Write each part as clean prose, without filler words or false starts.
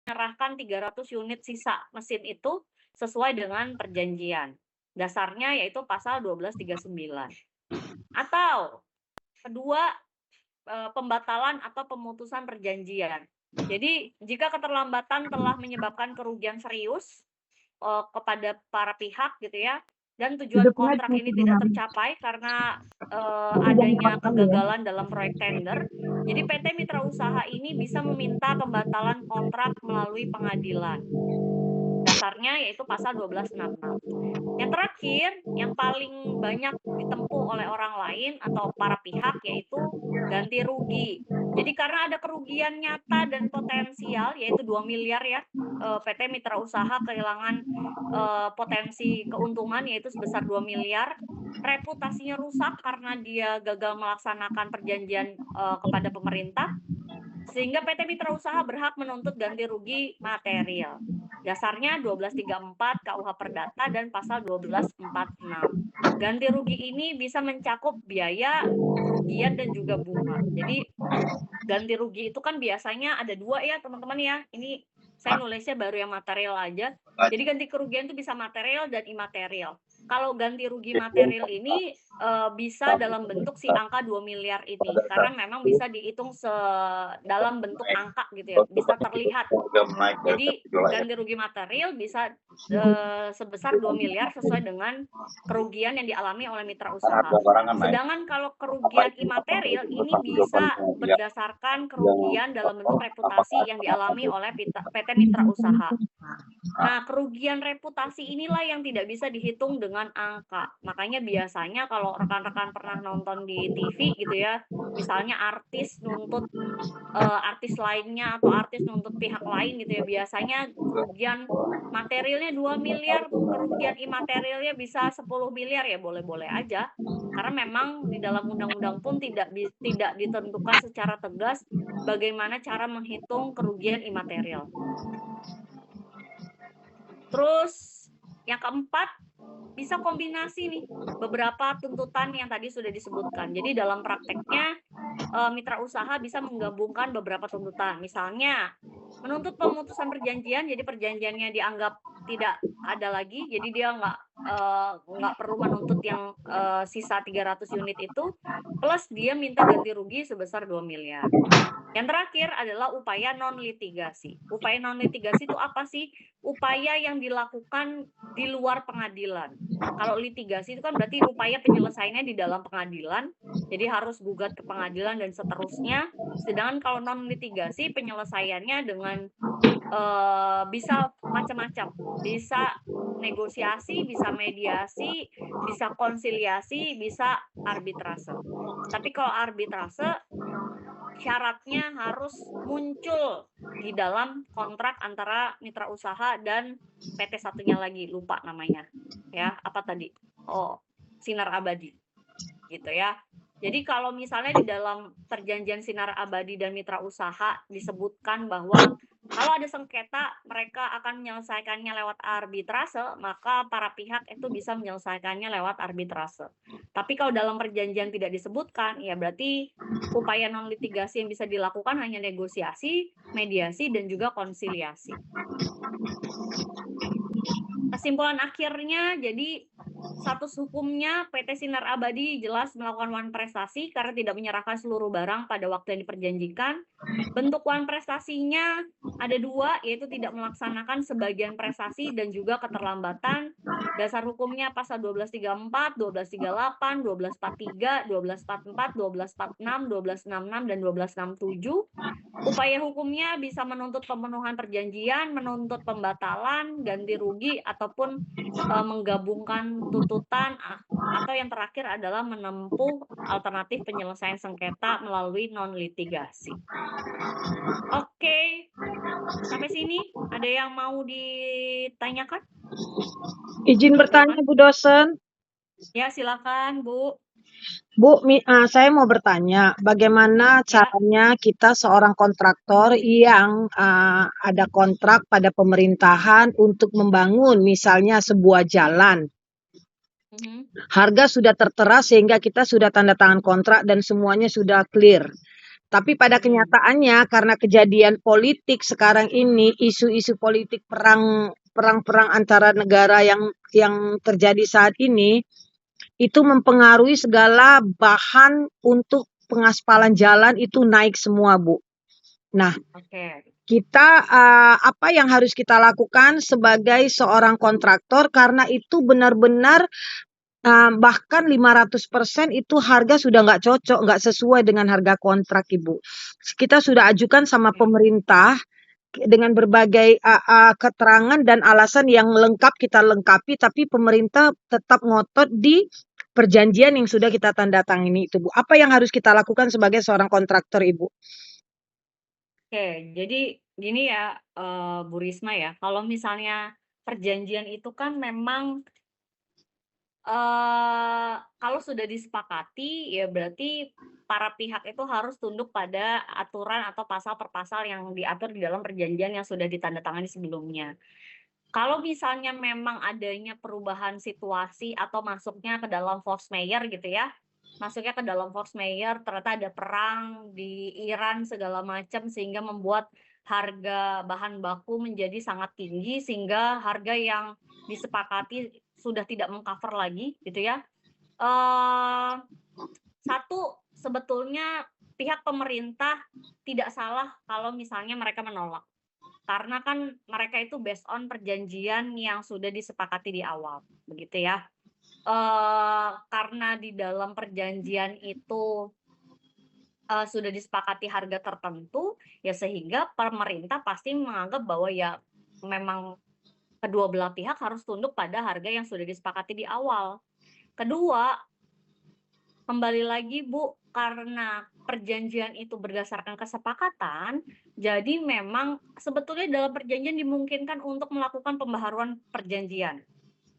menyerahkan 300 unit sisa mesin itu sesuai dengan perjanjian. Dasarnya yaitu pasal 1239. Atau kedua, pembatalan atau pemutusan perjanjian. Jadi jika keterlambatan telah menyebabkan kerugian serius kepada para pihak gitu ya, dan tujuan kontrak ini tidak tercapai karena adanya kegagalan dalam proyek tender, jadi PT Mitra Usaha ini bisa meminta pembatalan kontrak melalui pengadilan. Dasarnya yaitu pasal 1266. Yang terakhir, yang paling banyak ditempuh oleh orang lain atau para pihak yaitu ganti rugi. Jadi karena ada kerugian nyata dan potensial yaitu 2 miliar ya, PT Mitra Usaha kehilangan potensi keuntungan yaitu sebesar 2 miliar, reputasinya rusak karena dia gagal melaksanakan perjanjian kepada pemerintah, sehingga PT Mitra Usaha berhak menuntut ganti rugi material. Dasarnya 1234 KUH Perdata dan pasal 1246. Ganti rugi ini bisa mencakup biaya, kerugian, dan juga bunga. Jadi ganti rugi itu kan biasanya ada 2 ya teman-teman ya. Ini saya nulisnya baru yang material aja. Jadi ganti kerugian itu bisa material dan imaterial. Kalau ganti rugi material ini bisa dalam bentuk si angka 2 miliar ini, karena memang bisa dihitung dalam bentuk angka gitu ya, bisa terlihat. Jadi ganti rugi material bisa sebesar 2 miliar sesuai dengan kerugian yang dialami oleh mitra usaha. Sedangkan kalau kerugian imaterial ini bisa berdasarkan kerugian dalam bentuk reputasi yang dialami oleh PT Mitra Usaha. Nah, kerugian reputasi inilah yang tidak bisa dihitung dengan angka. Makanya biasanya kalau rekan-rekan pernah nonton di TV gitu ya, misalnya artis nuntut artis lainnya atau artis nuntut pihak lain gitu ya, biasanya kerugian materialnya 2 miliar, kerugian imaterialnya bisa 10 miliar ya boleh-boleh aja. Karena memang di dalam undang-undang pun tidak ditentukan secara tegas bagaimana cara menghitung kerugian imaterial. Terus yang keempat, bisa kombinasi nih beberapa tuntutan yang tadi sudah disebutkan. Jadi dalam prakteknya mitra usaha bisa menggabungkan beberapa tuntutan. Misalnya menuntut pemutusan perjanjian, jadi perjanjiannya dianggap tidak ada lagi, jadi dia nggak perlu menuntut yang sisa 300 unit itu, plus dia minta ganti rugi sebesar 2 miliar. Yang terakhir adalah upaya non-litigasi. Upaya non-litigasi itu apa sih? Upaya yang dilakukan di luar pengadilan. Kalau litigasi itu kan berarti upaya penyelesaiannya di dalam pengadilan, jadi harus gugat ke pengadilan dan seterusnya. Sedangkan kalau non-litigasi penyelesaiannya dengan bisa macam-macam, bisa negosiasi, bisa mediasi, bisa konsiliasi, bisa arbitrase. Tapi kalau arbitrase syaratnya harus muncul di dalam kontrak antara mitra usaha dan PT satunya lagi, lupa namanya ya, apa tadi, Sinar Abadi gitu ya. Jadi kalau misalnya di dalam perjanjian Sinar Abadi dan mitra usaha disebutkan bahwa kalau ada sengketa mereka akan menyelesaikannya lewat arbitrase, maka para pihak itu bisa menyelesaikannya lewat arbitrase. Tapi kalau dalam perjanjian tidak disebutkan, ya berarti upaya non litigasi yang bisa dilakukan hanya negosiasi, mediasi, dan juga konsiliasi. Kesimpulan akhirnya, jadi status hukumnya PT Sinar Abadi jelas melakukan wan prestasi karena tidak menyerahkan seluruh barang pada waktu yang diperjanjikan. Bentuk wan prestasinya ada 2, yaitu tidak melaksanakan sebagian prestasi dan juga keterlambatan. Dasar hukumnya pasal 1234, 1238, 1243, 1244, 1246, 1266, dan 1267. Upaya hukumnya bisa menuntut pemenuhan perjanjian, menuntut pembatalan, ganti rugi, ataupun menggabungkan tuntutan, atau yang terakhir adalah menempuh alternatif penyelesaian sengketa melalui non-litigasi. Oke, sampai sini ada yang mau ditanyakan? Izin bertanya Bu dosen. Ya, silakan Bu. Bu, saya mau bertanya, bagaimana caranya kita seorang kontraktor yang ada kontrak pada pemerintahan untuk membangun misalnya sebuah jalan. Harga sudah tertera sehingga kita sudah tanda tangan kontrak dan semuanya sudah clear. Tapi pada kenyataannya karena kejadian politik sekarang ini, isu-isu politik perang antara negara yang terjadi saat ini, itu mempengaruhi segala bahan untuk pengaspalan jalan itu naik semua, Bu. Nah, Oke. apa yang harus kita lakukan sebagai seorang kontraktor karena itu benar-benar bahkan 500% itu harga sudah nggak cocok, nggak sesuai dengan harga kontrak, Ibu. Kita sudah ajukan sama pemerintah dengan berbagai keterangan dan alasan yang lengkap kita lengkapi, tapi pemerintah tetap ngotot di perjanjian yang sudah kita tanda tangani itu, Bu. Apa yang harus kita lakukan sebagai seorang kontraktor, Ibu? Oke, jadi gini ya, Bu Risma ya, kalau misalnya perjanjian itu kan memang kalau sudah disepakati, ya berarti para pihak itu harus tunduk pada aturan atau pasal per pasal yang diatur di dalam perjanjian yang sudah ditandatangani sebelumnya. Kalau misalnya memang adanya perubahan situasi atau masuknya ke dalam force majeure gitu ya, masuknya ke dalam force majeure, ternyata ada perang di Iran segala macam sehingga membuat harga bahan baku menjadi sangat tinggi sehingga harga yang disepakati sudah tidak meng-cover lagi gitu ya. Satu, sebetulnya pihak pemerintah tidak salah kalau misalnya mereka menolak. Karena kan mereka itu based on perjanjian yang sudah disepakati di awal, begitu ya. Karena di dalam perjanjian itu sudah disepakati harga tertentu, ya sehingga pemerintah pasti menganggap bahwa ya memang kedua belah pihak harus tunduk pada harga yang sudah disepakati di awal. Kedua, kembali lagi Bu, karena perjanjian itu berdasarkan kesepakatan, jadi memang sebetulnya dalam perjanjian dimungkinkan untuk melakukan pembaharuan perjanjian,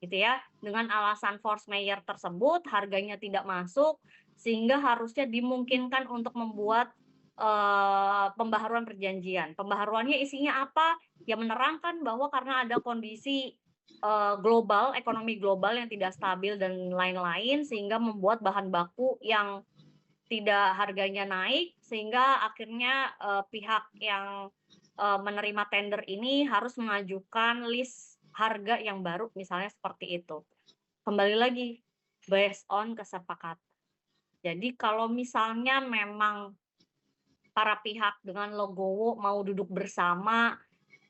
gitu ya. Dengan alasan force majeure tersebut harganya tidak masuk, sehingga harusnya dimungkinkan untuk membuat pembaharuan perjanjian. Pembaharuannya isinya apa? Ya menerangkan bahwa karena ada kondisi global, ekonomi global yang tidak stabil dan lain-lain, sehingga membuat bahan baku yang tidak harganya naik, sehingga akhirnya pihak yang menerima tender ini harus mengajukan list harga yang baru, misalnya seperti itu. Kembali lagi, based on kesepakatan. Jadi kalau misalnya memang para pihak dengan legowo mau duduk bersama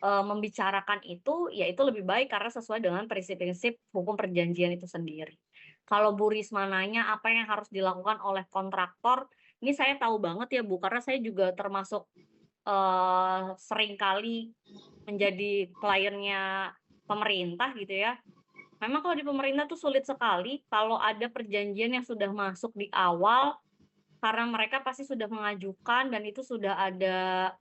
membicarakan itu, ya itu lebih baik karena sesuai dengan prinsip-prinsip hukum perjanjian itu sendiri. Kalau Bu Risma nanya apa yang harus dilakukan oleh kontraktor, ini saya tahu banget ya Bu, karena saya juga termasuk seringkali menjadi kliennya pemerintah gitu ya. Memang kalau di pemerintah tuh sulit sekali kalau ada perjanjian yang sudah masuk di awal, karena mereka pasti sudah mengajukan dan itu sudah ada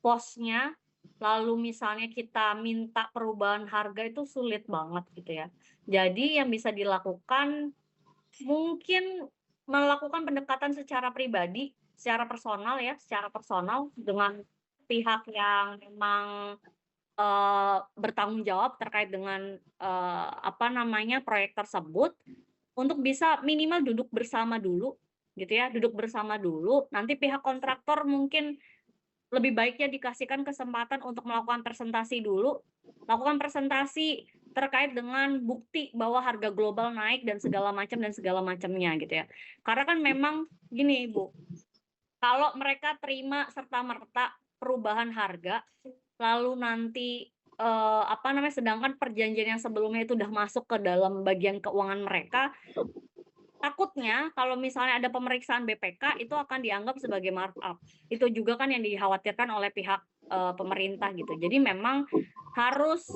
posnya, lalu misalnya kita minta perubahan harga itu sulit banget gitu ya. Jadi yang bisa dilakukan mungkin melakukan pendekatan secara pribadi, secara personal ya, secara personal dengan pihak yang memang bertanggung jawab terkait dengan proyek tersebut untuk bisa minimal duduk bersama dulu gitu ya, duduk bersama dulu. Nanti pihak kontraktor mungkin lebih baiknya dikasihkan kesempatan untuk melakukan presentasi dulu, lakukan presentasi terkait dengan bukti bahwa harga global naik dan segala macamnya gitu ya. Karena kan memang gini Bu, kalau mereka terima serta-merta perubahan harga, lalu nanti sedangkan perjanjian yang sebelumnya itu udah masuk ke dalam bagian keuangan mereka, takutnya kalau misalnya ada pemeriksaan BPK itu akan dianggap sebagai markup. Itu juga kan yang dikhawatirkan oleh pihak pemerintah gitu. Jadi memang harus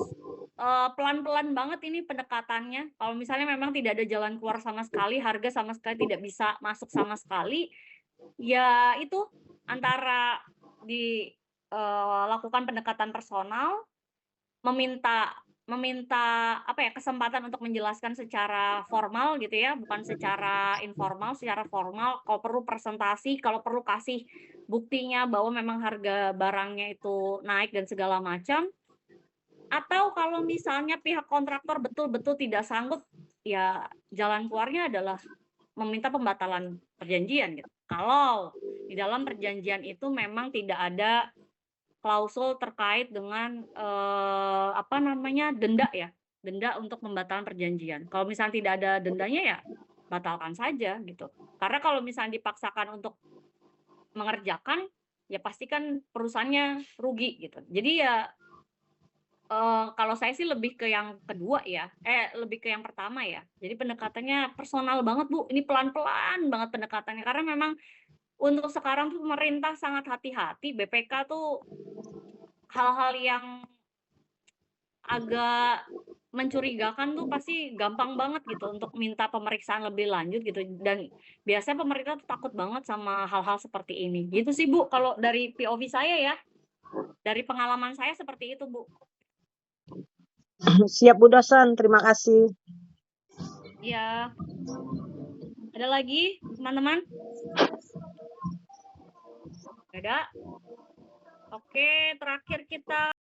pelan-pelan banget ini pendekatannya. Kalau misalnya memang tidak ada jalan keluar sama sekali, harga sama sekali tidak bisa masuk sama sekali, ya itu antara dilakukan pendekatan personal, meminta kesempatan untuk menjelaskan secara formal gitu ya, bukan secara informal, secara formal. Kalau perlu presentasi, kalau perlu kasih buktinya bahwa memang harga barangnya itu naik dan segala macam. Atau kalau misalnya pihak kontraktor betul-betul tidak sanggup, ya jalan keluarnya adalah meminta pembatalan perjanjian gitu. Kalau Di dalam perjanjian itu memang tidak ada klausul terkait dengan, denda ya, denda untuk pembatalan perjanjian. Kalau misalnya tidak ada dendanya ya batalkan saja gitu. Karena kalau misalnya dipaksakan untuk mengerjakan, ya pasti kan perusahaannya rugi gitu. Jadi ya, kalau saya sih lebih ke yang kedua ya, lebih ke yang pertama ya. Jadi pendekatannya personal banget, Bu, ini pelan-pelan banget pendekatannya karena memang untuk sekarang tuh pemerintah sangat hati-hati, BPK tuh hal-hal yang agak mencurigakan tuh pasti gampang banget gitu untuk minta pemeriksaan lebih lanjut gitu, dan biasanya pemerintah tuh takut banget sama hal-hal seperti ini. Gitu sih, Bu, kalau dari POV saya ya, dari pengalaman saya seperti itu, Bu. Siap Bu Dosen, terima kasih. Iya. Ada lagi, teman-teman? Nggak ada? Oke, terakhir kita